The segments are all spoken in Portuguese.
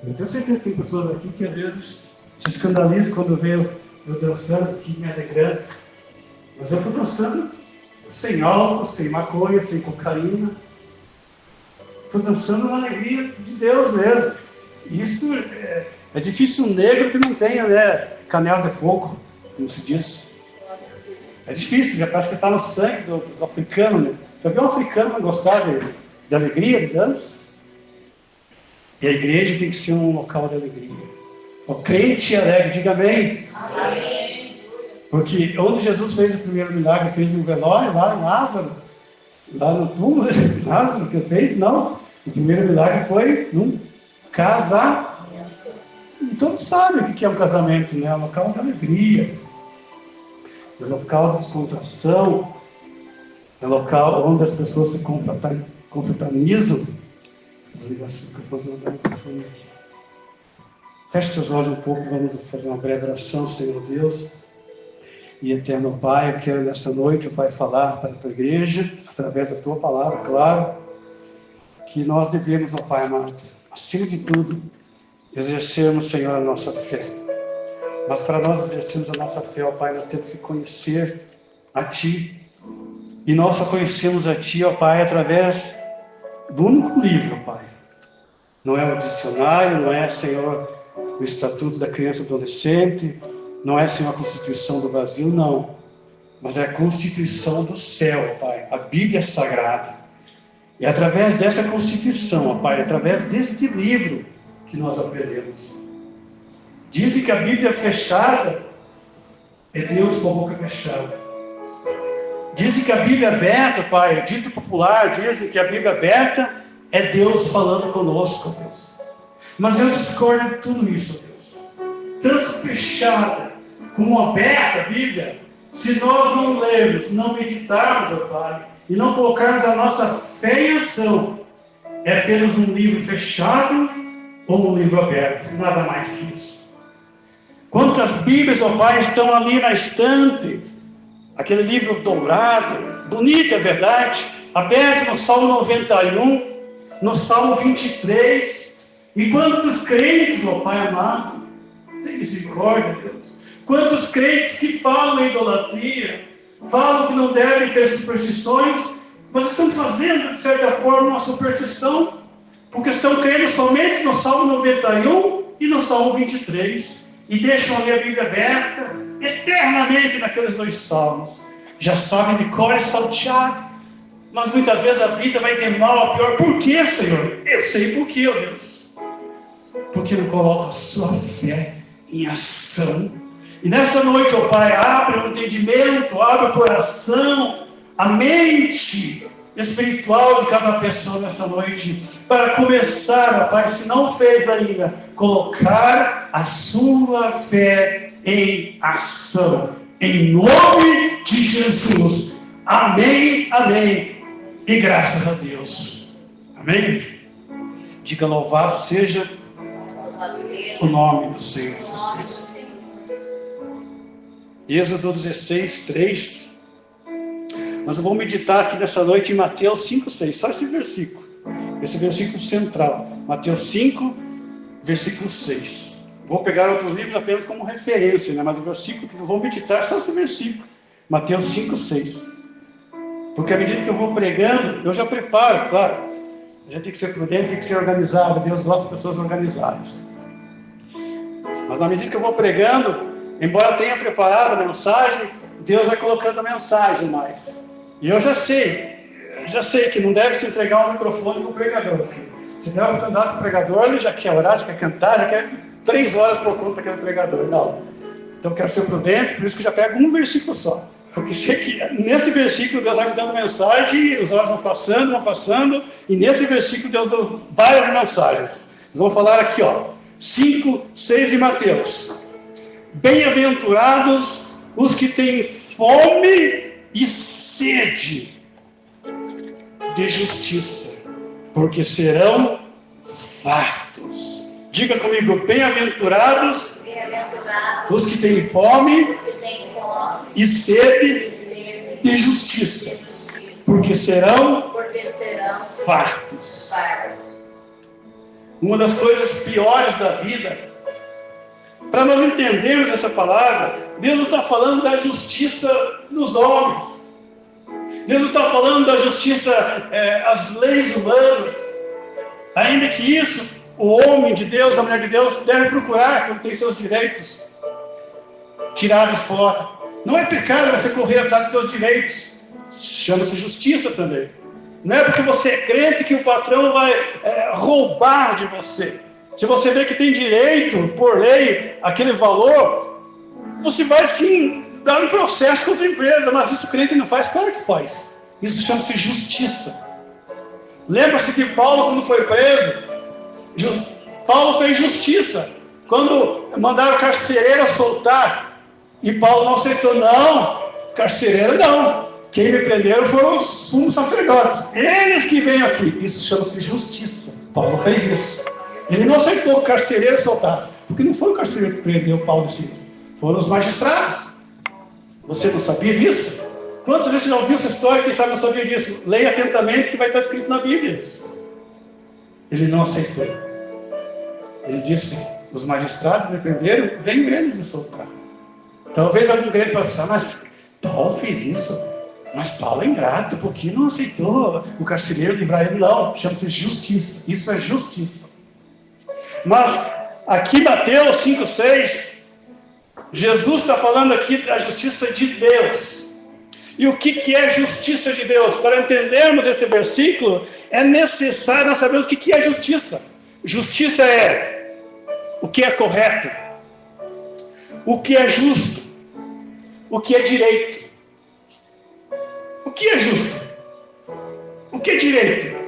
Eu tenho certeza que tem pessoas aqui que às vezes se escandalizam quando vê eu dançando aqui, me alegrando. Mas eu estou dançando sem álcool, sem maconha, sem cocaína. Estou dançando uma alegria de Deus mesmo. Isso é difícil um negro que não tenha, né, canela de fogo, como se diz. É difícil, já parece que está no sangue do africano, né? Já viu um africano gostar de alegria, de dança? E a igreja tem que ser um local de alegria. O crente alegre, diga amém. Amém. Porque onde Jesus fez o primeiro milagre, fez no velório, lá em Lázaro, lá no túmulo, Lázaro que fez, não. O primeiro milagre foi num casamento. E todos sabem o que é um casamento, né? É um local de alegria, é um local de descontração, é um local onde as pessoas se confraternizam. Desligação que eu estou fazendo o microfone aqui. Feche seus olhos um pouco, vamos fazer uma breve oração, Senhor Deus. E eterno Pai, eu quero nessa noite, Pai, falar para a tua igreja, através da tua palavra, claro, que nós devemos, ó Pai amado, acima de tudo, exercermos, Senhor, a nossa fé. Mas para nós exercermos a nossa fé, ó Pai, nós temos que conhecer a Ti. E nós só conhecemos a Ti, ó Pai, através do único livro, Pai. Não é o dicionário, não é, Senhor, o Estatuto da Criança e Adolescente, não é, Senhor, a Constituição do Brasil, não. Mas é a Constituição do céu, Pai, a Bíblia Sagrada. E através dessa Constituição, Pai, através deste livro que nós aprendemos. Dizem que a Bíblia fechada é Deus com a boca fechada. Dizem que a Bíblia aberta, Pai, dito popular, dizem que a Bíblia aberta é Deus falando conosco, Deus. Mas eu discordo de tudo isso, Deus. Tanto fechada como aberta a Bíblia, se nós não lermos, não meditarmos, ó Pai, e não colocarmos a nossa fé em ação, é apenas um livro fechado ou um livro aberto, nada mais que isso. Quantas Bíblias, ó Pai, estão ali na estante, aquele livro dourado, bonito, é verdade, aberto no Salmo 91, no Salmo 23, e quantos crentes, ó Pai amado, tem misericórdia, Deus, quantos crentes que falam em idolatria, falam que não devem ter superstições, mas estão fazendo, de certa forma, uma superstição, porque estão crendo somente no Salmo 91 e no Salmo 23, e deixam ali a Bíblia aberta, eternamente naqueles dois salmos. Já sabem de cor e salteado, mas muitas vezes a vida vai de mal a pior. Por quê, Senhor? Eu sei por quê, ó Deus. Porque não coloca a sua fé em ação. E nessa noite, ó Pai, abre o entendimento, abre o coração, a mente espiritual de cada pessoa nessa noite, para começar, ó Pai, se não fez ainda, colocar a sua fé em ação. Em nome de Jesus. Amém, amém. E graças a Deus. Amém? Diga, louvado seja o nome do Senhor Jesus Cristo. Êxodo 16, 3. Nós vamos meditar aqui nessa noite em Mateus 5, 6. Só esse versículo. Esse versículo central. Mateus 5, versículo 6. Vou pegar outros livros apenas como referência, né? Mas o versículo que eu vou meditar é só esse versículo. Mateus 5, 6. Porque à medida que eu vou pregando, eu já preparo, claro. A gente tem que ser prudente, tem que ser organizado. Deus gosta de pessoas organizadas. Mas na medida que eu vou pregando, embora tenha preparado a mensagem, Deus vai colocando a mensagem mais. E eu já sei que não deve se entregar um microfone para o pregador. Se der a oportunidade para o pregador, ele já quer orar, já quer cantar, já quer 3 horas por conta daquele pregador. Não. Então eu quero ser prudente, por isso que eu já pego um versículo só. Porque sei que nesse versículo Deus vai me dando mensagem, os horas vão passando, e nesse versículo Deus deu várias mensagens. Vamos falar aqui, ó, 5, 6 de Mateus. Bem-aventurados os que têm fome e sede de justiça, porque serão fartos. Diga comigo, bem-aventurados os que têm fome e sede de justiça, porque serão fartos. uma das coisas piores da vida. Para nós entendermos essa palavra, Deus não está falando da justiça dos homens. Deus não está falando da justiça, as leis humanas. Ainda que isso, o homem de Deus, a mulher de Deus, deve procurar quando tem seus direitos tirados fora. Não é pecado você correr atrás dos seus direitos. Chama-se justiça também. Não é porque você é crente que o patrão vai roubar de você. Se você vê que tem direito, por lei, aquele valor, você vai sim dar um processo contra a empresa, mas isso o crente não faz, claro que faz. Isso chama-se justiça. Lembra-se que Paulo, quando foi preso, Paulo fez justiça. Quando mandaram o carcereiro soltar, e Paulo não aceitou, não, carcereiro não. Quem me prenderam foram os sumos sacerdotes. Eles que vêm aqui. Isso chama-se justiça. Paulo fez isso. Ele não aceitou que o carcereiro soltasse. Porque não foi o carcereiro que prendeu Paulo e Silas. Foram os magistrados. Você não sabia disso? Quantas vezes você já ouviu essa história? Quem sabe não sabia disso? Leia atentamente que vai estar escrito na Bíblia isso. Ele não aceitou. Ele disse, os magistrados me prenderam, venham eles me soltar. Talvez algum grande possa pensar, mas Paulo fez isso. Mas Paulo é ingrato, porque não aceitou o carcereiro livrar ele? Não, chama-se justiça. Isso é justiça. Mas aqui Mateus 5,6, Jesus está falando aqui da justiça de Deus. E o que é justiça de Deus? Para entendermos esse versículo, é necessário nós sabermos o que é justiça. Justiça é o que é correto, o que é justo, o que é direito. O que é justo? O que é direito?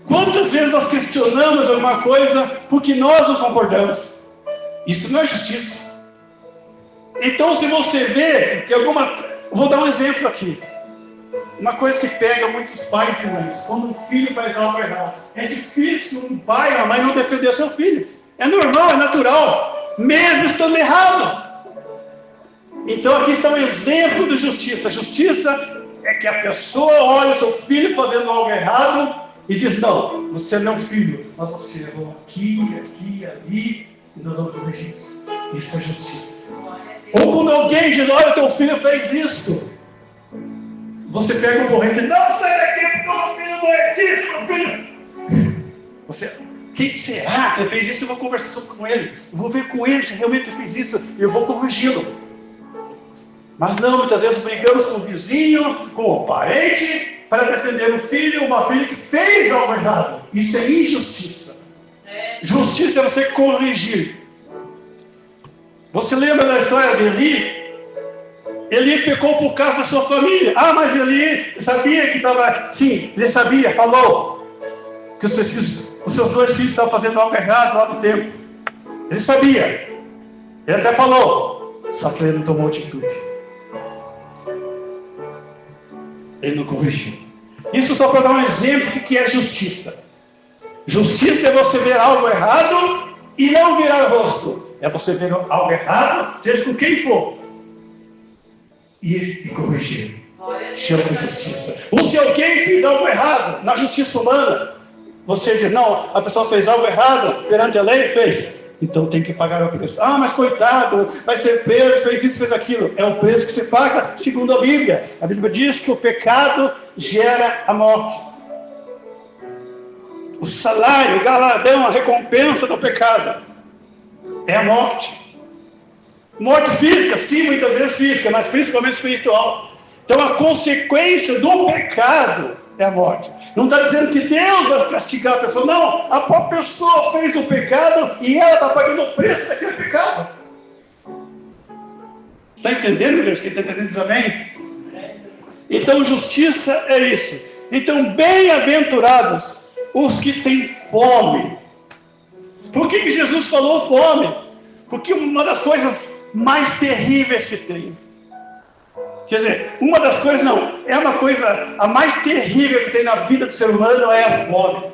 Quantas vezes nós questionamos alguma coisa porque nós não concordamos? Isso não é justiça. Então, se você vê que vou dar um exemplo aqui. Uma coisa que pega muitos pais e mães. Quando um filho faz algo errado. É difícil um pai ou uma mãe não defender seu filho. É normal, é natural. Mesmo estando errado. Então, aqui está um exemplo de justiça. Justiça é que a pessoa olha o seu filho fazendo algo errado e diz, não, você é meu filho, mas você errou aqui, ali, e nós vamos corrigir isso. Isso é justiça. Ou quando alguém diz, olha, teu filho fez isso, você pega um corrente e diz, não, sai daqui, porque meu filho não é disso, meu filho. Você, quem será que fez isso? Eu vou conversar com ele, eu vou ver com ele se realmente fez isso, e eu vou corrigi-lo. Mas não, muitas vezes brigamos com o vizinho, com o parente, para defender um filho ou uma filha que fez algo errado. Isso é injustiça. Justiça é você corrigir. Você lembra da história de Eli? Eli pecou por causa da sua família. Ah, mas Eli sabia que estava... Sim, ele sabia, falou que os seus dois filhos estavam fazendo algo errado lá no templo. Ele sabia. Ele até falou. Só que ele não tomou atitude. Ele não corrigiu. Isso só para dar um exemplo do que é justiça. Justiça é você ver algo errado e não virar o rosto. É você ver algo errado, seja com quem for, e corrigir. Chama-se justiça. Ou se alguém fez algo errado na justiça humana, você diz, não, a pessoa fez algo errado perante a lei, fez. Então tem que pagar o preço. Ah, mas coitado, vai ser preso, fez isso, fez aquilo. É o preço que você paga, segundo a Bíblia. A Bíblia diz que o pecado gera a morte. O salário, o galardão, a recompensa do pecado é a morte. Morte física, sim, muitas vezes física, mas principalmente espiritual. Então a consequência do pecado é a morte. Não está dizendo que Deus vai castigar a pessoa. Não, a própria pessoa fez o pecado e ela está pagando o preço daquele pecado. Está entendendo, Deus? Quem está entendendo diz amém? Então justiça é isso. Então bem-aventurados os que têm fome. Por que Jesus falou fome? Porque uma das coisas mais terríveis que tem. Quer dizer, uma das coisas não, é uma coisa, a mais terrível que tem na vida do ser humano é a fome.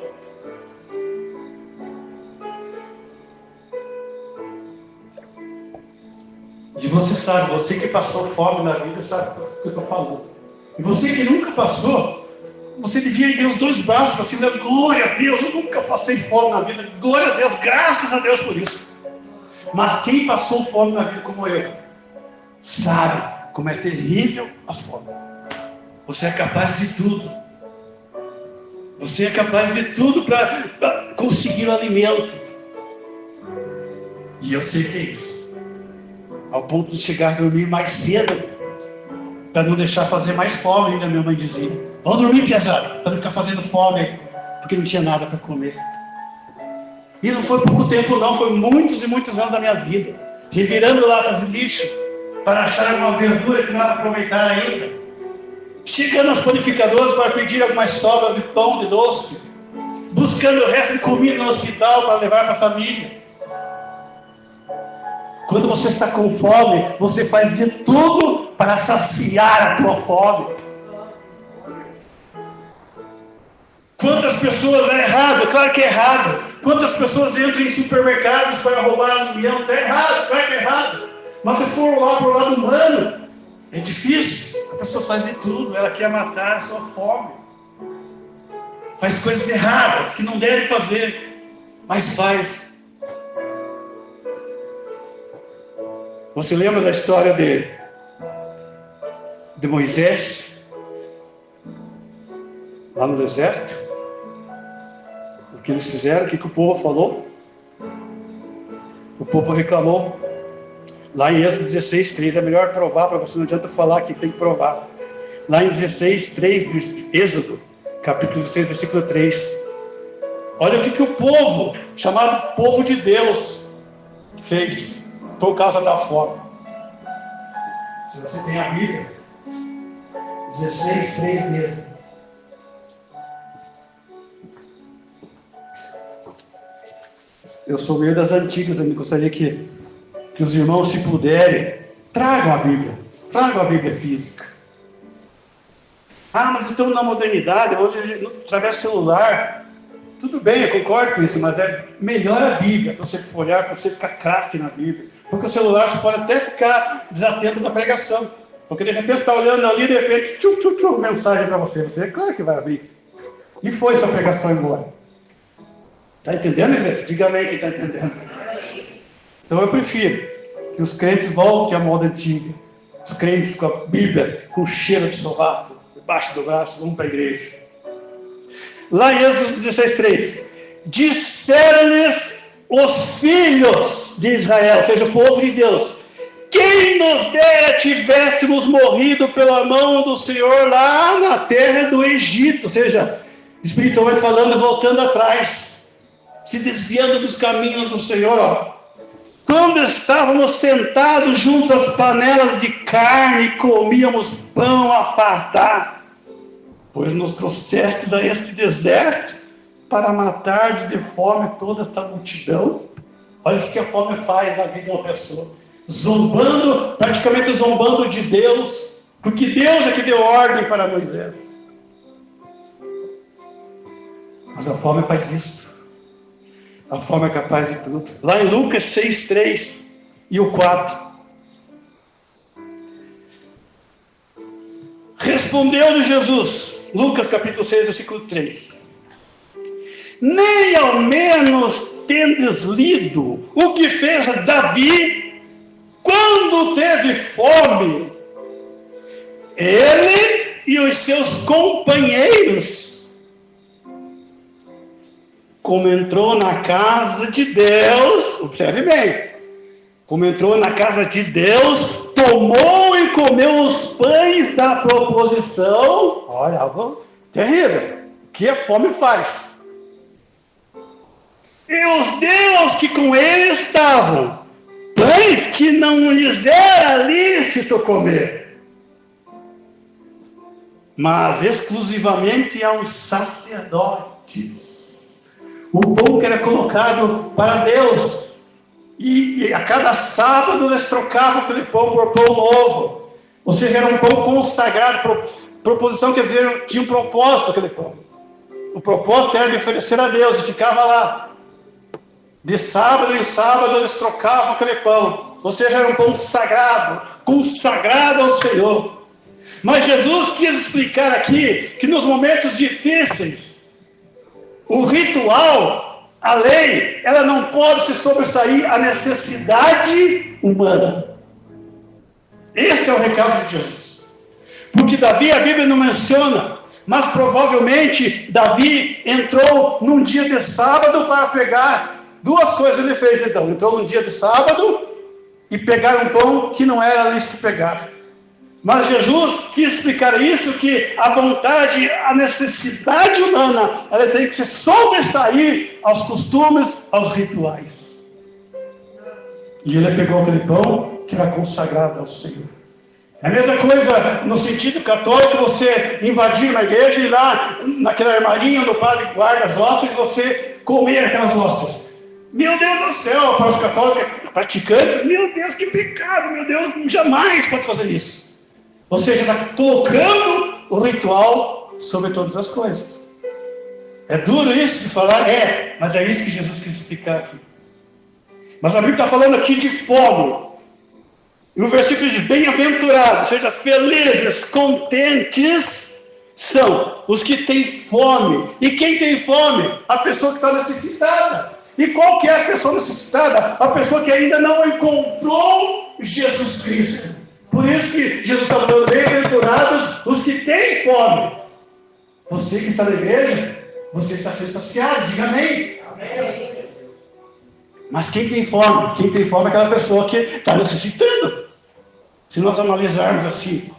E você sabe, você que passou fome na vida sabe o que eu estou falando. E você que nunca passou, você devia erguer os dois braços assim, né? Glória a Deus, eu nunca passei fome na vida. Glória a Deus, graças a Deus por isso. Mas quem passou fome na vida como eu, sabe como é terrível a fome. Você é capaz de tudo. Você é capaz de tudo para conseguir o alimento. E eu sei que é isso. Ao ponto de chegar a dormir mais cedo, para não deixar fazer mais fome, ainda minha mãe dizia. Vamos dormir, piazada, para não ficar fazendo fome, porque não tinha nada para comer. E não foi pouco tempo não, foi muitos e muitos anos da minha vida, revirando latas de lixo, para achar uma verdura que não era aproveitar ainda, chegando aos panificadores para pedir algumas sobras de pão, de doce, buscando o resto de comida no hospital para levar para a família. Quando você está com fome, você faz de tudo para saciar a tua fome. Quantas pessoas é errado? Claro que é errado. Quantas pessoas entram em supermercados para roubar alimento? Está errado, claro que é errado. Mas se for lá para o lado humano, é difícil. A pessoa faz de tudo, ela quer matar a sua fome. Faz coisas erradas que não deve fazer, mas faz. Você lembra da história de Moisés? Lá no deserto? O que eles fizeram? O que o povo falou? O povo reclamou. Lá em Êxodo 16:3, é melhor provar para você, não adianta falar que tem que provar. Lá em 16:3 de Êxodo, capítulo 16, versículo 3. Olha o que o povo, chamado povo de Deus, fez por causa da fome. Se você tem a Bíblia, 16:3 de Êxodo. Eu sou meio das antigas, eu gostaria que os irmãos, se puderem, tragam a Bíblia física. Ah, mas estamos na modernidade, hoje através do celular. Tudo bem, eu concordo com isso, mas é melhor a Bíblia, para você olhar, para você ficar craque na Bíblia. Porque o celular você pode até ficar desatento na pregação. Porque de repente você está olhando ali, de repente, mensagem para você. Você é claro que vai abrir. E foi essa pregação embora. Está entendendo, igreja? Diga amém quem está entendendo. Então eu prefiro que os crentes voltem à moda antiga. Os crentes com a Bíblia, com cheiro de sovaco, debaixo do braço, vão para a igreja. Lá em Êxodo 16:3, disseram-lhes os filhos de Israel, ou seja, o povo de Deus: quem nos dera tivéssemos morrido pela mão do Senhor lá na terra do Egito, ou seja, espiritualmente falando, voltando atrás, se desviando dos caminhos do Senhor, ó. Quando estávamos sentados junto às panelas de carne, comíamos pão a fartar, pois nos trouxestes a este deserto para matardes de fome toda esta multidão. Olha o que a fome faz na vida de uma pessoa. Praticamente zombando de Deus, porque Deus é que deu ordem para Moisés. Mas a fome faz isso. A fome é capaz de tudo. Lá em Lucas 6:3 e o 4. Respondeu-lhe Jesus, Lucas capítulo 6, versículo 3. Nem ao menos tendes lido o que fez Davi quando teve fome, ele e os seus companheiros, como entrou na casa de Deus, observe bem, como entrou na casa de Deus, tomou e comeu os pães da proposição. Olha, algo terrível, que a fome faz. E os deuses que com ele estavam, pães que não lhes era lícito comer, mas exclusivamente aos sacerdotes. O pão que era colocado para Deus, e a cada sábado eles trocavam aquele pão por pão novo, ou seja, era um pão consagrado. Proposição quer dizer, tinha um propósito aquele pão. O propósito era de oferecer a Deus, e ficava lá. De sábado em sábado eles trocavam aquele pão, ou seja, era um pão sagrado, consagrado ao Senhor. Mas Jesus quis explicar aqui que nos momentos difíceis, o ritual, a lei, ela não pode se sobressair à necessidade humana. Esse é o recado de Jesus. Porque Davi, a Bíblia não menciona, mas provavelmente Davi entrou num dia de sábado para pegar duas coisas. Ele fez então, entrou num dia de sábado e pegar um pão que não era lícito pegar. Mas Jesus quis explicar isso, que a vontade, a necessidade humana, ela tem que se sobressair aos costumes, aos rituais. E ele pegou aquele pão que era consagrado ao Senhor. É a mesma coisa no sentido católico, você invadir uma igreja e lá naquele armarinho onde o padre guarda as ossos e você comer aquelas ossos. Meu Deus do céu, para os católicos praticantes, meu Deus, que pecado, meu Deus, jamais pode fazer isso. Ou seja, está colocando o ritual sobre todas as coisas. É duro isso de falar? É, mas é isso que Jesus quis explicar aqui. Mas a Bíblia está falando aqui de fome. E o versículo diz: bem-aventurados, ou seja, felizes, contentes, são os que têm fome. E quem tem fome? A pessoa que está necessitada. E qual que é a pessoa necessitada? A pessoa que ainda não encontrou Jesus Cristo. Por isso que Jesus está falando: bem-aventurados os que têm fome. Você que está na igreja, você está sendo saciado, diga amém. Amém. Mas quem tem fome? Quem tem fome é aquela pessoa que está necessitando. Se nós analisarmos assim.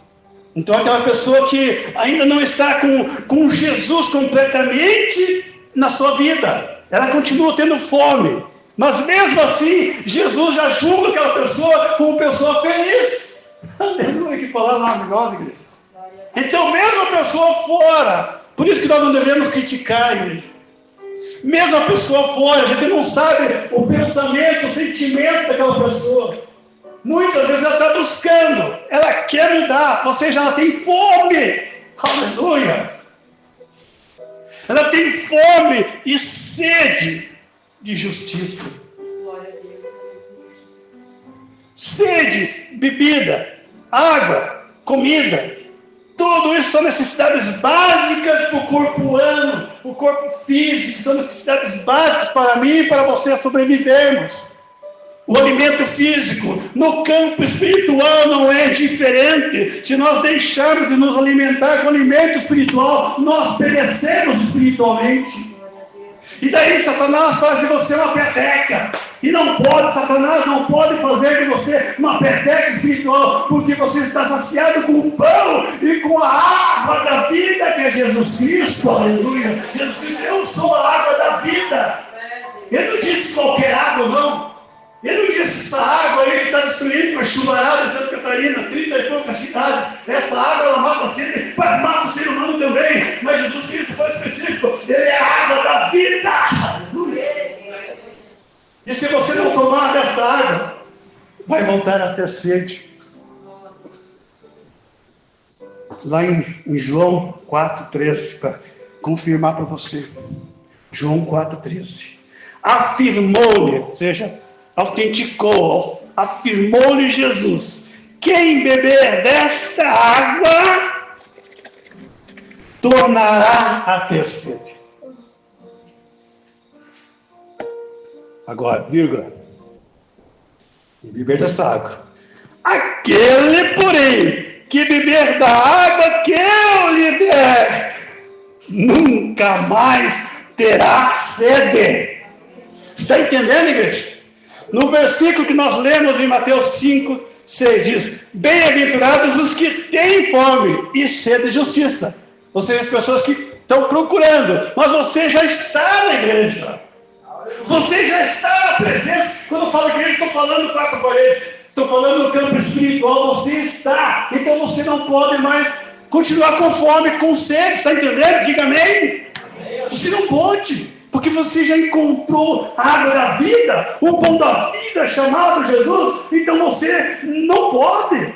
Então aquela pessoa que ainda não está com Jesus completamente na sua vida. Ela continua tendo fome. Mas mesmo assim, Jesus já julga aquela pessoa como pessoa feliz. Aleluia, que palavra maravilhosa, igreja. Então mesmo a pessoa fora, por isso que nós não devemos criticar, igreja. Mesmo a pessoa fora, a gente não sabe o pensamento, o sentimento daquela pessoa. Muitas vezes ela está buscando, ela quer mudar, ou seja, ela tem fome. Aleluia. Ela tem fome e sede de justiça. Sede, bebida, água, comida. Tudo isso são necessidades básicas para o corpo humano, o corpo físico, são necessidades básicas para mim e para você sobrevivermos. O alimento físico, no campo espiritual não é diferente. Se nós deixarmos de nos alimentar com alimento espiritual, nós perecemos espiritualmente. E daí Satanás faz de você uma peteca. E não pode, Satanás não pode fazer de você uma peteca espiritual, porque você está saciado com o pão e com a água da vida, que é Jesus Cristo. Aleluia. Jesus Cristo: eu sou a água da vida. Ele não disse qualquer água, não. Ele não disse: essa água aí que está destruindo a chuvarada de Santa Catarina, 30 e poucas cidades, essa água ela mata sempre, mas mata o ser humano também. Mas Jesus Cristo foi específico: ele é a água da vida. Aleluia. E se você não tomar dessa água, vai voltar a ter sede. Lá em João 4,13, para confirmar para você. João 4,13. Afirmou-lhe, ou seja, autenticou, afirmou-lhe Jesus: quem beber desta água tornará a ter sede. Agora, vírgula. E beber dessa água. Aquele, porém, que beber da água que eu lhe der, nunca mais terá sede. Está entendendo, igreja? No versículo que nós lemos em Mateus 5:6 diz: bem-aventurados os que têm fome e sede de justiça. Ou seja, as pessoas que estão procurando. Mas você já está na igreja. Você já está na presença. Quando eu falo igreja, estou falando quatro paredes. Estou falando no campo espiritual. Você está. Então você não pode mais continuar com fome, com sede. Está entendendo? Diga amém. Você não pode. Porque você já encontrou a água da vida, o pão da vida chamado Jesus. Então você não pode.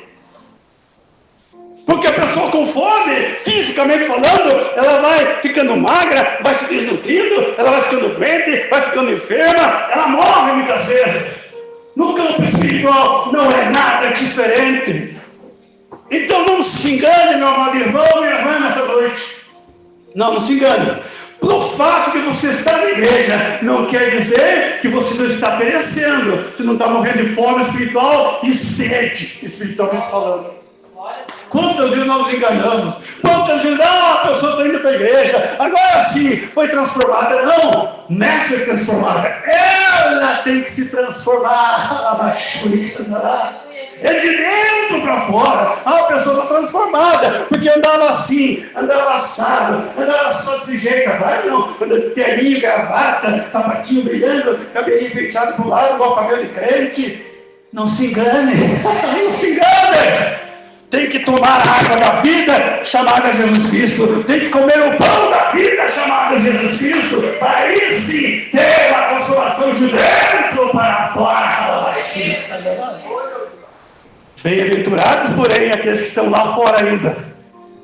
Porque a pessoa com fome, fisicamente falando, ela vai ficando magra, vai se desnutrindo, ela vai ficando doente, vai ficando enferma, ela morre muitas vezes. No campo espiritual não é nada diferente. Então não se engane, meu amado irmão, minha irmã, nessa noite. Não se engane. Pelo fato de você estar na igreja, não quer dizer que você não está perecendo. Você não está morrendo de fome espiritual e sede, espiritualmente falando. Quantas vezes nós nos enganamos? Quantas vezes, a pessoa está indo para a igreja, agora sim, foi transformada. Não, não é ser transformada. Ela tem que se transformar. É de dentro para fora. A pessoa está transformada, porque andava assim, andava assado, andava só desse jeito. Agora não, terninho, gravata, sapatinho brilhando, cabelinho penteado para o lado, igual cabelo de crente. Não se engane, não se engane. Tem que tomar a água da vida, chamada Jesus Cristo. Tem que comer o pão da vida, chamado Jesus Cristo. Para aí sim ter uma transformação de dentro para fora. Bem-aventurados, porém, aqueles que estão lá fora ainda,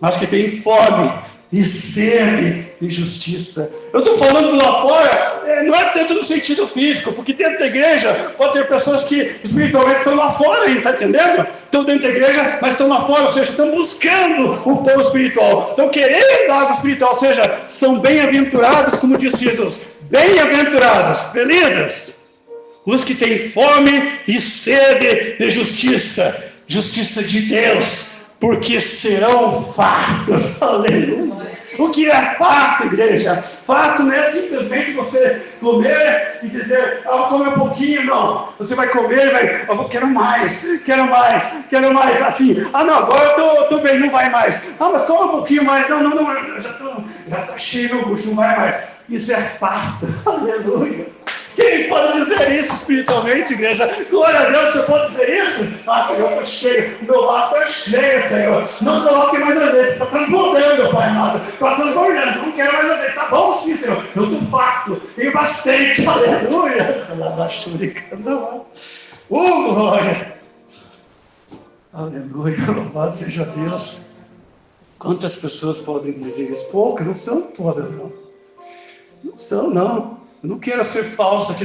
mas que têm fome e sede de justiça. Eu estou falando lá fora, não é tanto no sentido físico, porque dentro da igreja pode ter pessoas que espiritualmente estão lá fora, está entendendo? Estão dentro da igreja, mas estão lá fora, ou seja, estão buscando o pão espiritual, estão querendo água espiritual, ou seja, são bem-aventurados, como disse Jesus, bem-aventurados, felizes, os que têm fome e sede de justiça, justiça de Deus, porque serão fartos. Aleluia. O que é fato, igreja? Fato não é simplesmente você comer e dizer, vou comer um pouquinho, não. Você vai comer e vai, quero mais, quero mais, quero mais. Assim, não, agora eu estou bem, não vai mais. Mas come um pouquinho mais. Não, já está cheio meu bucho, não vai mais. Isso é fato. Aleluia. Quem pode dizer isso espiritualmente, igreja? Glória a Deus, você pode dizer isso? Senhor, estou cheio, meu vaso está cheio, Senhor. Não coloque mais azeite, está transbordando, Pai amado. Está transbordando, não quero mais azeite. Está bom sim, Senhor. Eu estou farto, tenho bastante, aleluia. Glória. Aleluia, louvado seja Deus. Quantas pessoas podem dizer isso? Poucas, não são todas, não. Não são, não. Eu não quero ser falso aqui,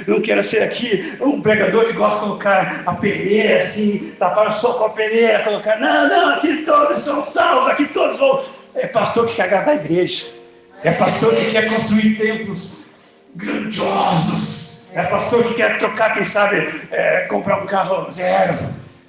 não quero ser aqui um pregador que gosta de colocar a peneira assim, tapar só com a peneira, colocar, não, aqui todos são salvos, aqui todos vão. É pastor que quer agradar a igreja, é pastor que quer construir templos grandiosos, é pastor que quer trocar, quem sabe, comprar um carro zero.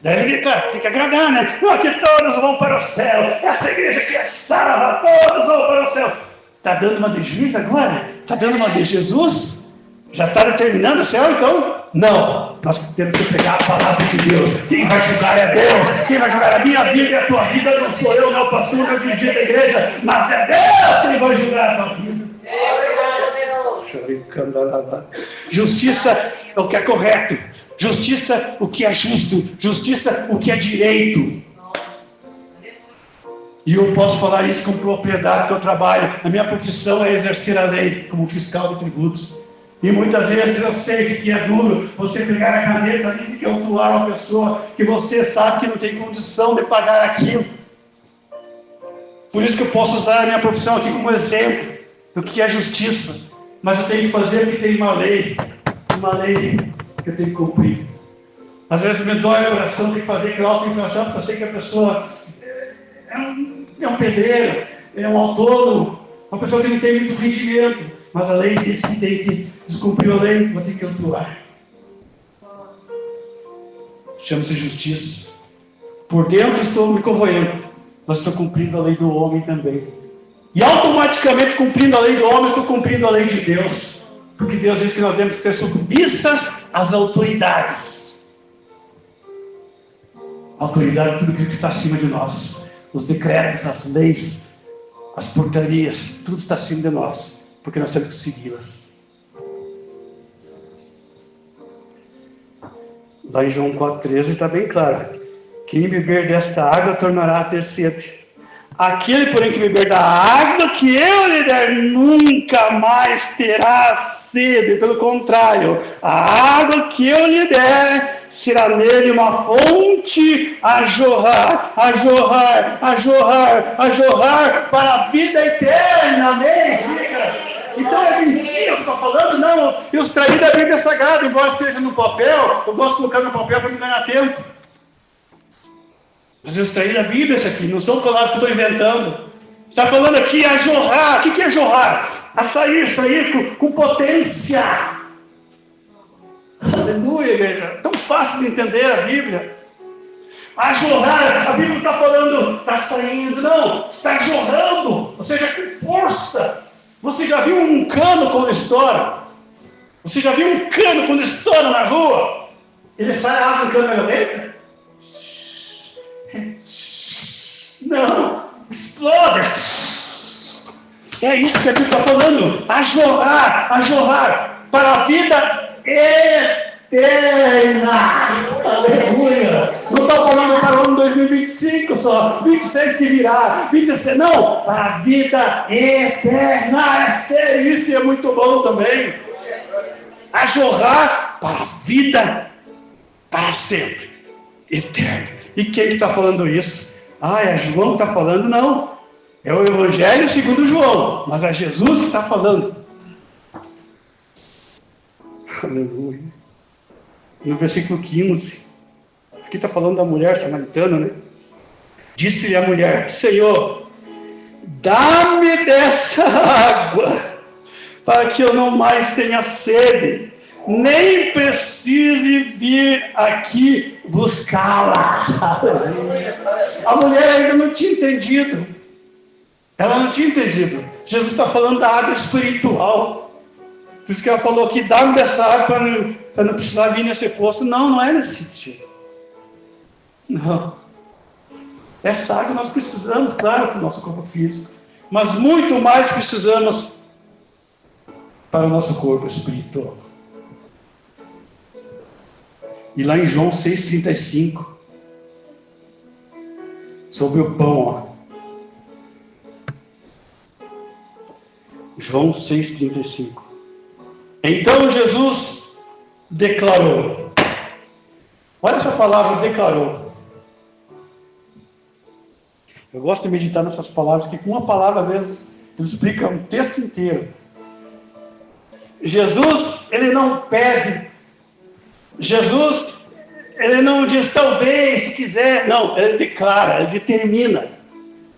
Daí ele tem que agradar, né? Não, aqui todos vão para o céu, essa igreja que é salva, todos vão para o céu. Está dando uma de juiz agora? Está dando uma de Jesus? Já está determinando o céu, então? Não. Nós temos que pegar a palavra de Deus. Quem vai julgar é Deus. Quem vai julgar a minha vida e a tua vida não sou eu, não é o pastor, não é o dirigente da igreja, mas é Deus quem vai julgar a tua vida. Justiça é o que é correto. Justiça o que é justo. Justiça o que é direito. E eu posso falar isso com propriedade, que eu trabalho. A minha profissão é exercer a lei como fiscal de tributos. E muitas vezes eu sei que é duro você pegar a caneta ali e autuar uma pessoa que você sabe que não tem condição de pagar aquilo. Por isso que eu posso usar a minha profissão aqui como exemplo do que é justiça. Mas eu tenho que fazer porque tem uma lei que eu tenho que cumprir. Às vezes me dói a oração, tenho que fazer aquela autoinflação, porque eu sei que a pessoa é um pedreiro, é um autônomo, uma pessoa que não tem muito rendimento, mas a lei diz que tem que descumprir a lei, vou ter que atuar. Chama-se justiça. Por dentro estou me corroendo, mas estou cumprindo a lei do homem também. E automaticamente cumprindo a lei do homem, estou cumprindo a lei de Deus. Porque Deus diz que nós temos que ser submissas às autoridades. A autoridade, tudo aquilo que está acima de nós. Os decretos, as leis, as portarias, tudo está acima de nós, porque nós temos que segui-las. Lá em João 4,13 está bem claro: quem beber desta água tornará a ter sede. Aquele, porém, que beber da água que eu lhe der, nunca mais terá sede. Pelo contrário, a água que eu lhe der será nele uma fonte a jorrar para a vida eterna. Amém? Então é mentira que eu estou falando? Não, eu extraí da Bíblia Sagrada, embora seja no papel, eu gosto de colocar no papel para me ganhar tempo. Mas eu extraí da Bíblia isso aqui, não são palavras que eu estou inventando. Está falando aqui a jorrar. O que é jorrar? A sair com potência. Aleluia, igreja. Tão fácil de entender a Bíblia. A jorrar, a Bíblia está falando, está saindo, não, está jorrando, ou seja, com força. Você já viu um cano quando estoura? Você já viu um cano quando estoura na rua? Ele sai a água em câmera lenta? Não, explode. É isso que a Bíblia está falando, a jorrar para a vida eterna. Aleluia. Não está falando para o ano 2025 só, 26 que virá, 26, não, para a vida eterna. Isso é muito bom também. A jorrar para a vida para sempre, eterna. E quem está falando isso? É João que está falando? Não, é o Evangelho segundo João, mas é Jesus que está falando. Aleluia. No versículo 15, aqui está falando da mulher samaritana, né? Disse-lhe a mulher: Senhor, dá-me dessa água, para que eu não mais tenha sede, nem precise vir aqui buscá-la. A mulher ainda não tinha entendido. Ela não tinha entendido. Jesus está falando da água espiritual. Por isso que ela falou que dá-me dessa água para não precisar vir nesse poço. Não é nesse sentido. Não. Essa água nós precisamos, claro, para o nosso corpo físico. Mas muito mais precisamos para o nosso corpo espiritual. E lá em João 6,35, sobre o pão, João 6,35. Então Jesus declarou. Olha essa palavra, declarou. Eu gosto de meditar nessas palavras, que com uma palavra, às vezes, ele explica um texto inteiro. Jesus, ele não pede. Jesus, ele não diz talvez, se quiser. Não, ele declara, ele determina.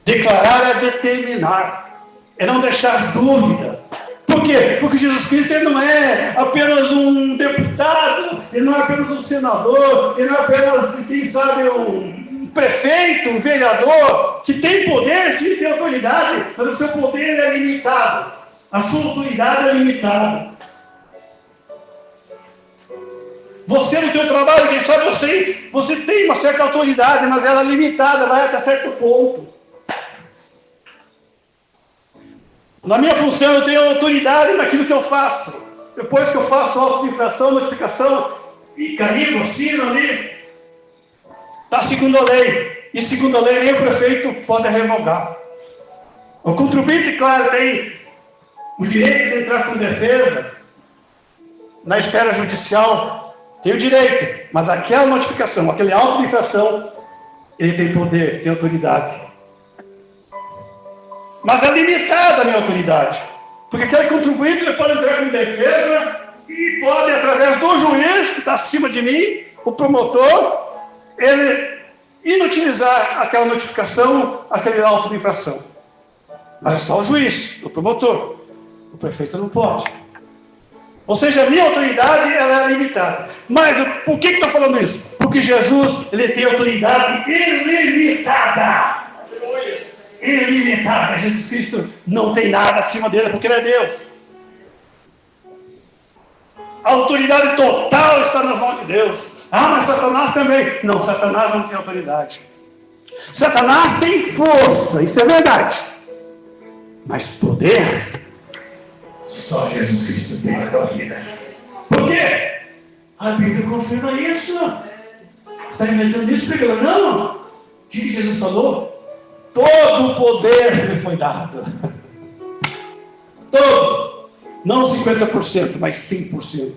Declarar é determinar. É não deixar dúvida. Por quê? Porque Jesus Cristo, ele não é apenas um deputado, ele não é apenas um senador, ele não é apenas, quem sabe, um prefeito, um vereador, que tem poder, sim, tem autoridade, mas o seu poder é limitado. A sua autoridade é limitada. Você no teu trabalho, quem sabe você tem uma certa autoridade, mas ela é limitada, vai até certo ponto. Na minha função eu tenho autoridade naquilo que eu faço. Depois que eu faço auto de infração, notificação, e carrego, assino ali, está segundo a lei. E segundo a lei, nem o prefeito pode revogar. O contribuinte, claro, tem o direito de entrar com defesa na esfera judicial. Tem o direito, mas aquela notificação, aquele auto de infração, ele tem poder, tem autoridade. Mas é limitada a minha autoridade. Porque aquele contribuinte, ele pode entrar com defesa e pode, através do juiz que está acima de mim, o promotor, ele inutilizar aquela notificação, aquele auto de infração. Mas é só o juiz, o promotor. O prefeito não pode. Ou seja, a minha autoridade, ela é limitada. Mas por que está falando isso? Porque Jesus, ele tem autoridade ilimitada. Ilimitada. Jesus Cristo não tem nada acima dele, porque ele é Deus. A autoridade total está nas mãos de Deus. Mas Satanás também. Não, Satanás não tem autoridade. Satanás tem força, isso é verdade. Mas poder, só Jesus Cristo tem na tua vida. Por quê? A Bíblia confirma isso. Você está inventando isso, pegando? Não. O que Jesus falou? Todo o poder lhe foi dado. Todo. Não 50%, mas 100%.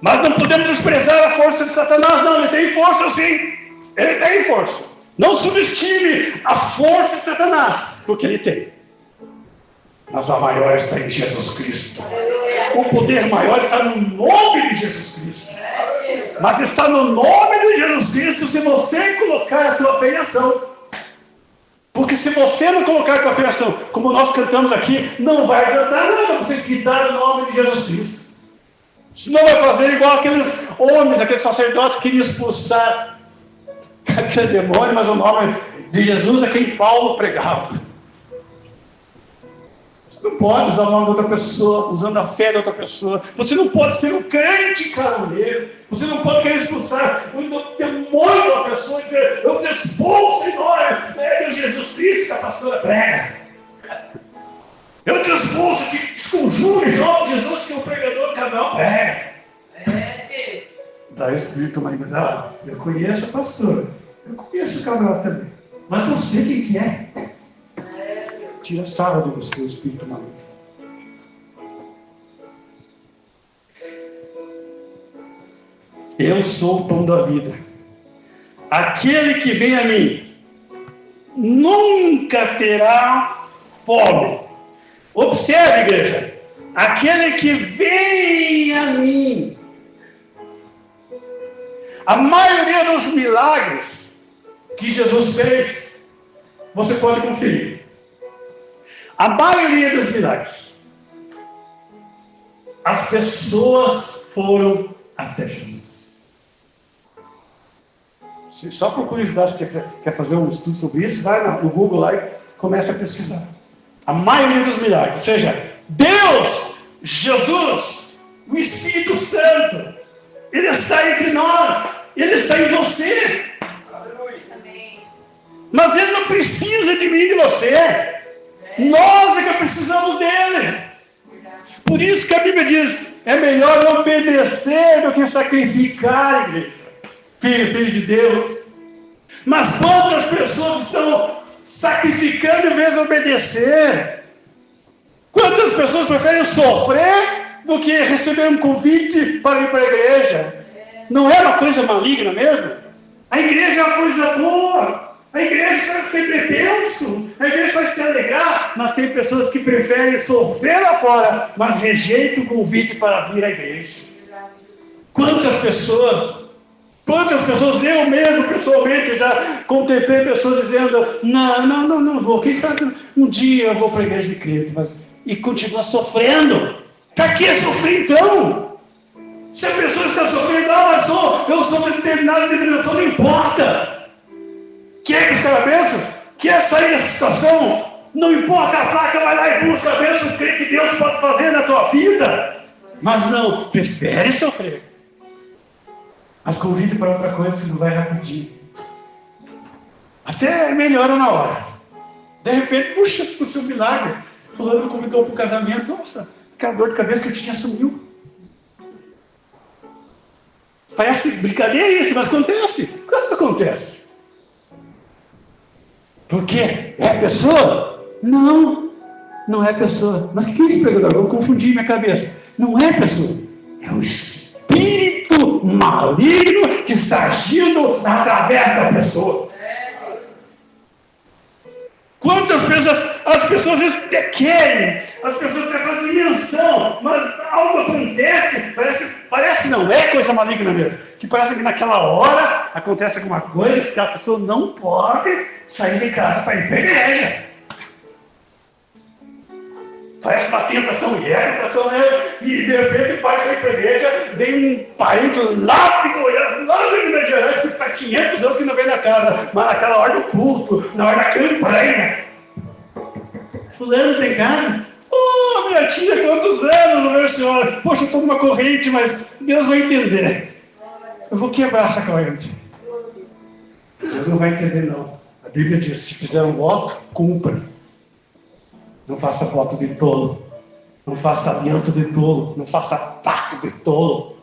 Mas não podemos desprezar a força de Satanás, não. Ele tem força, sim. Ele tem força. Não subestime a força de Satanás, porque ele tem. Mas a maior está em Jesus Cristo. O poder maior está no nome de Jesus Cristo. Mas está no nome nome de Jesus Cristo, se você colocar a tua fé em ação. Porque se você não colocar a tua fé em ação, como nós cantamos aqui, não vai adiantar nada você citar o nome de Jesus Cristo. Senão vai fazer igual aqueles homens, aqueles sacerdotes que queriam expulsar aquele demônio, mas o nome de Jesus é quem Paulo pregava. Você não pode usar o nome de outra pessoa, usando a fé de outra pessoa. Você não pode ser um crente caroneiro. Você não pode querer expulsar o demônio da pessoa e dizer, eu te expulso em nome de Jesus Cristo, que a pastora prega. Eu te expulso, te esconjuro em nome de Jesus, que o pregador Cabral prega. Daí o Espírito mais diz, eu conheço a pastora, eu conheço o Cabral também. Mas você quem que é? Tira sarro de você, o espírito maligno. Eu sou o pão da vida. Aquele que vem a mim nunca terá fome. Observe, igreja. Aquele que vem a mim. A maioria dos milagres que Jesus fez, você pode conferir. A maioria dos milagres, as pessoas foram até Jesus. Só por curiosidade, se quer fazer um estudo sobre isso, vai no Google lá e começa a pesquisar. A maioria dos milagres, ou seja, Deus, Jesus, o Espírito Santo, Ele está entre nós, Ele está em você. Mas Ele não precisa de mim e de você. Nós é que precisamos dele. Por isso que a Bíblia diz, é melhor obedecer do que sacrificar, igreja. Filho de Deus. Mas quantas pessoas estão sacrificando em vez de obedecer? Quantas pessoas preferem sofrer do que receber um convite para ir para a igreja? Não é uma coisa maligna mesmo? A igreja é uma coisa boa. A igreja vai sempre bênção, a igreja vai se alegrar, mas tem pessoas que preferem sofrer lá fora, mas rejeitam o convite para vir à igreja. Quantas pessoas, eu mesmo pessoalmente já contemplei pessoas dizendo, não vou, quem sabe um dia eu vou para a igreja de crente, mas e continua sofrendo. Para que sofrer então? Se a pessoa está sofrendo, eu sou de determinada denominação, não importa. Quer buscar a bênção? Quer sair dessa situação? Não importa a placa, vai lá e busca a bênção, crê que Deus pode fazer na tua vida. Mas não, prefere sofrer. Mas convide para outra coisa, se não vai rapidinho. Até melhora na hora. De repente, puxa, o seu milagre. Fulano me convidou para o casamento. Nossa, aquela dor de cabeça que eu tinha sumiu. Parece brincadeira isso, mas acontece. Claro que acontece. Por quê? É a pessoa? Não é a pessoa. Mas o que é isso, pregador? Eu confundi minha cabeça. Não é a pessoa. É o espírito maligno que está agindo através da pessoa. Quantas vezes as pessoas às vezes querem, as pessoas até fazem menção, mas algo acontece, parece não é coisa maligna mesmo, que parece que naquela hora acontece alguma coisa que a pessoa não pode sair de casa para ir para a igreja. Parece uma tentação, e é tentação mesmo, e de repente vai sair para a igreja, vem um parente lá de Goiás, lá de Minas Gerais, que faz 500 anos que não vem na casa, mas naquela hora do culto, na hora da campanha. Fulano tem casa? Minha tia, quantos anos, meu senhor? Poxa, eu estou numa corrente, mas Deus vai entender. Eu vou quebrar essa corrente. Deus não vai entender, não. A Bíblia diz, se fizer um voto, cumpra. Não faça voto de tolo. Não faça aliança de tolo. Não faça pacto de tolo.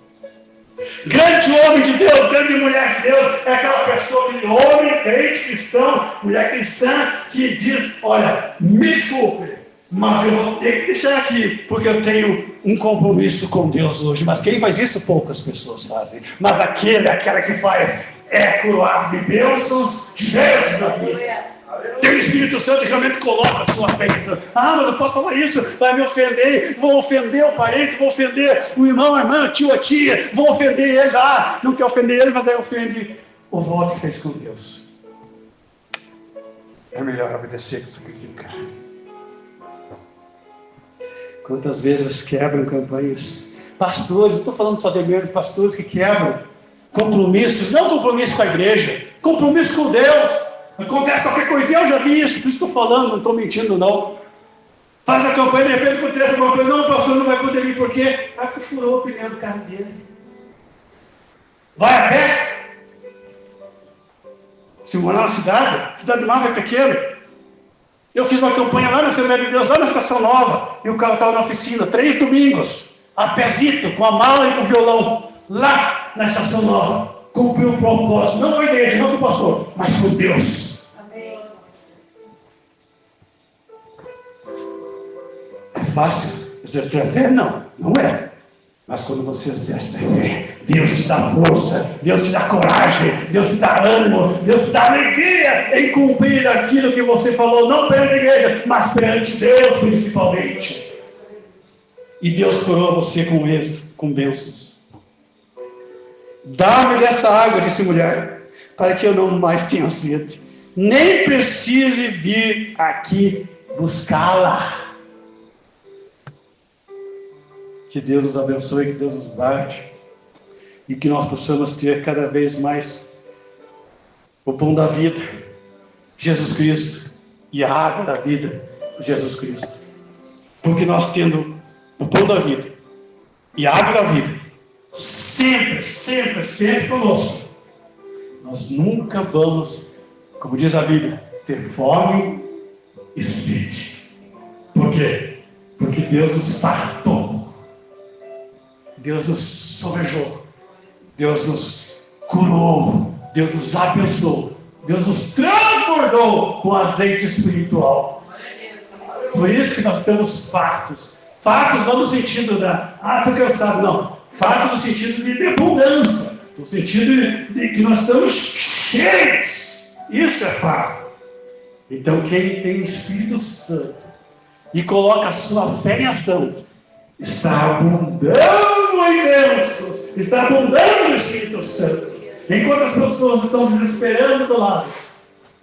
Grande homem de Deus, grande mulher de Deus, é aquela pessoa, aquele homem, crente, cristão, mulher cristã, que diz, olha, me desculpe, mas eu vou ter que deixar aqui, porque eu tenho um compromisso com Deus hoje. Mas quem faz isso? Poucas pessoas fazem. Mas aquela que faz, é coroado de bênçãos, de bênçãos na vida. Tem o Espírito Santo que realmente coloca a sua bênção. Mas eu posso falar isso, vai me ofender, vou ofender o parente, vou ofender o irmão, a irmã, o tio, a tia, vou ofender ele. Não quer ofender ele, mas aí ofende o voto que fez com Deus. É melhor obedecer que sacrificar. Quantas vezes quebram campanhas? Pastores, estou falando só de meus pastores que quebram compromissos, não compromisso com a igreja, compromisso com Deus. Acontece qualquer coisinha, eu já vi isso, por isso estou falando, não estou mentindo não. Faz a campanha, de repente acontece alguma coisa, não, o pastor não vai poder vir, por quê? Porque furou o pneu do carro dele. Vai a pé? Se morar na cidade nova é pequena. Eu fiz uma campanha lá na Assembleia de Deus, lá na Estação Nova, e o carro estava na oficina, 3 domingos, a pezito, com a mala e com o violão, lá na Estação Nova. Cumpriu o propósito, não com a igreja, não com o pastor, mas com Deus. Amém. É fácil exercer a fé? Não, não é. Mas quando você exerce a fé, Deus te dá força, Deus te dá coragem, Deus te dá ânimo, Deus te dá alegria em cumprir aquilo que você falou, não perante a igreja, mas perante Deus principalmente. E Deus coroa você com êxito, com bênçãos. Dá-me dessa água, disse a mulher, para que eu não mais tenha sede, nem precise vir aqui buscá-la. Que Deus nos abençoe, que Deus nos guarde, e que nós possamos ter cada vez mais o pão da vida, Jesus Cristo, e a água da vida, Jesus Cristo. Porque nós tendo o pão da vida e a água da vida, sempre, sempre, sempre conosco, nós nunca vamos, como diz a Bíblia, ter fome e sede. Por quê? Porque Deus nos fartou. Deus nos sovejou, Deus nos curou, Deus nos abençoou, Deus nos transbordou com azeite espiritual. Por isso que nós estamos fartos. Fartos não no sentido estou cansado, não. Fartos no sentido de abundância, no sentido de que nós estamos cheios. Isso é farto. Então quem tem o Espírito Santo e coloca a sua fé em ação, está abundando em bênçãos, está abundando no Espírito Santo. Enquanto as pessoas estão desesperando do lado,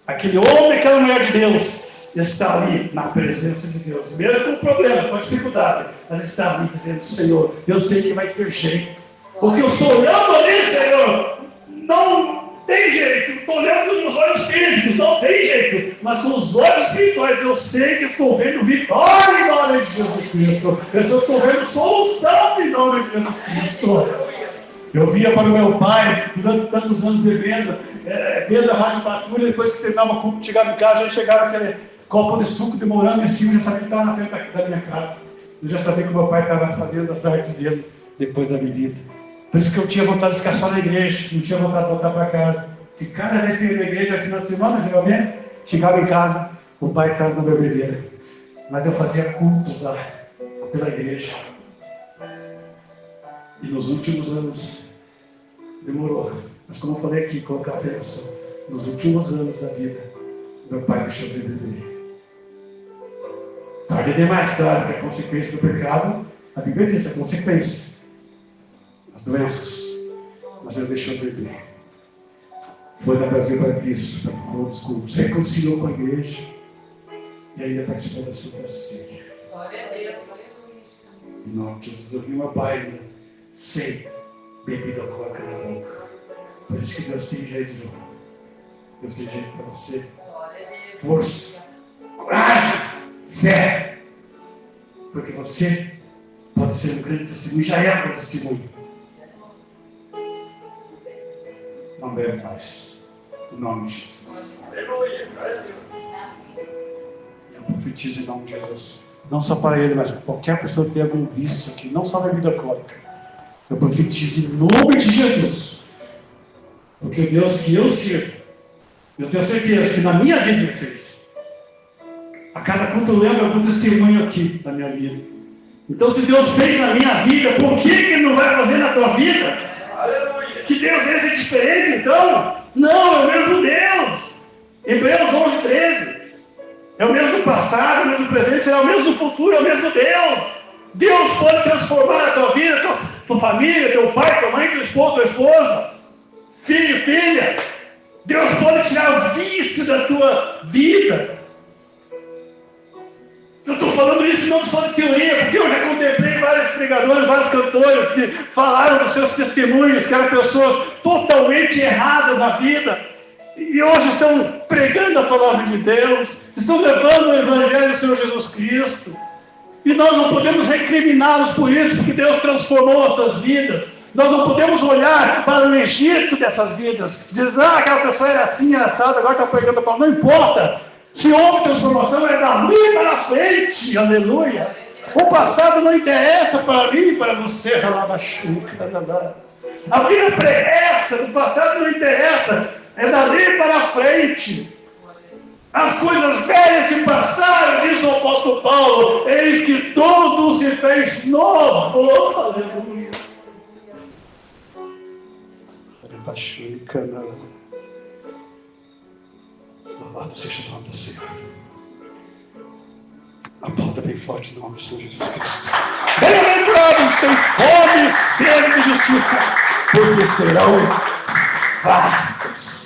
aquele homem, aquela mulher de Deus, está ali na presença de Deus, mesmo com problema, com dificuldade, mas está ali dizendo: Senhor, eu sei que vai ter jeito, porque eu estou olhando ali, Senhor, não tem jeito, estou olhando nos olhos físicos, não tem jeito, mas com os olhos espirituais eu sei que estou vendo vitória em nome de Jesus Cristo, eu estou vendo solução em nome de Jesus Cristo. Eu via para o meu pai, durante tantos anos bebendo, vendo a Rádio Patrulha, depois que terminava o culto, chegava em casa, já chegava aquele copo de suco de morango em cima, eu já sabia que estava na frente da minha casa, eu já sabia que o meu pai estava fazendo as artes dele depois da bebida. Por isso que eu tinha vontade de ficar só na igreja, não tinha vontade de voltar para casa. Porque cada vez que eu ia na igreja, final de semana, geralmente, chegava em casa, o pai estava na bebedeira. Mas eu fazia cultos lá, pela igreja. E nos últimos anos, demorou. Mas como eu falei aqui, colocar a atenção, nos últimos anos da vida, meu pai deixou de beber. Tarde demais, claro, que a consequência do pecado, a Bíblia diz, a consequência. As doenças, mas ele deixou de beber. Foi na Brasil para Cristo, participou dos cultos, reconciliou com a igreja e ainda participou da Santa Ceia. Glória a Deus, aleluia. Em nome de Jesus, eu vi meu pai ainda sem bebida alcoólica na boca. Por isso que Deus tem jeito, João. Deus tem jeito para você. Força, coragem, fé. Porque você pode ser um grande testemunho, já é um testemunho. Não bebe mais. Em nome de Jesus. Aleluia. Eu profetizo em nome de Jesus. Não só para ele, mas para qualquer pessoa que tenha algum vício aqui, não só bebida alcoólica. Eu profetizo em nome de Jesus. Porque o Deus que eu sirvo, eu tenho certeza que na minha vida ele fez. A cada culto eu lembro algum testemunho aqui na minha vida. Então, se Deus fez na minha vida, por que ele não vai fazer na tua vida? Que Deus esse é diferente, então? Não, é o mesmo Deus. Hebreus 11:13. futuro é o mesmo Deus. Deus pode transformar a tua vida, tua família, teu pai, tua mãe, teu esposo, tua esposa, filho, filha. Deus pode tirar o vício da tua vida. Eu estou falando isso não só de teoria, porque eu já contemplei vários pregadores, vários cantores que falaram dos seus testemunhos, que eram pessoas totalmente erradas na vida, e hoje estão pregando a palavra de Deus, estão levando o Evangelho do Senhor Jesus Cristo, e nós não podemos recriminá-los por isso, porque Deus transformou essas vidas. Nós não podemos olhar para o Egito dessas vidas, dizer, aquela pessoa era assim, era assada, agora está pregando a palavra. Não importa. Se houve transformação, é dali para frente, aleluia. O passado não interessa para mim e para você, a vida preguiça, o passado não interessa, é dali para frente. As coisas velhas se passaram, diz o apóstolo Paulo, eis que tudo se fez novo, aleluia. Louvado seja o nome do Senhor. Aplauda bem forte o nome do Senhor Jesus Cristo. Bem-aventurados têm fome e sede de justiça, porque serão fartos.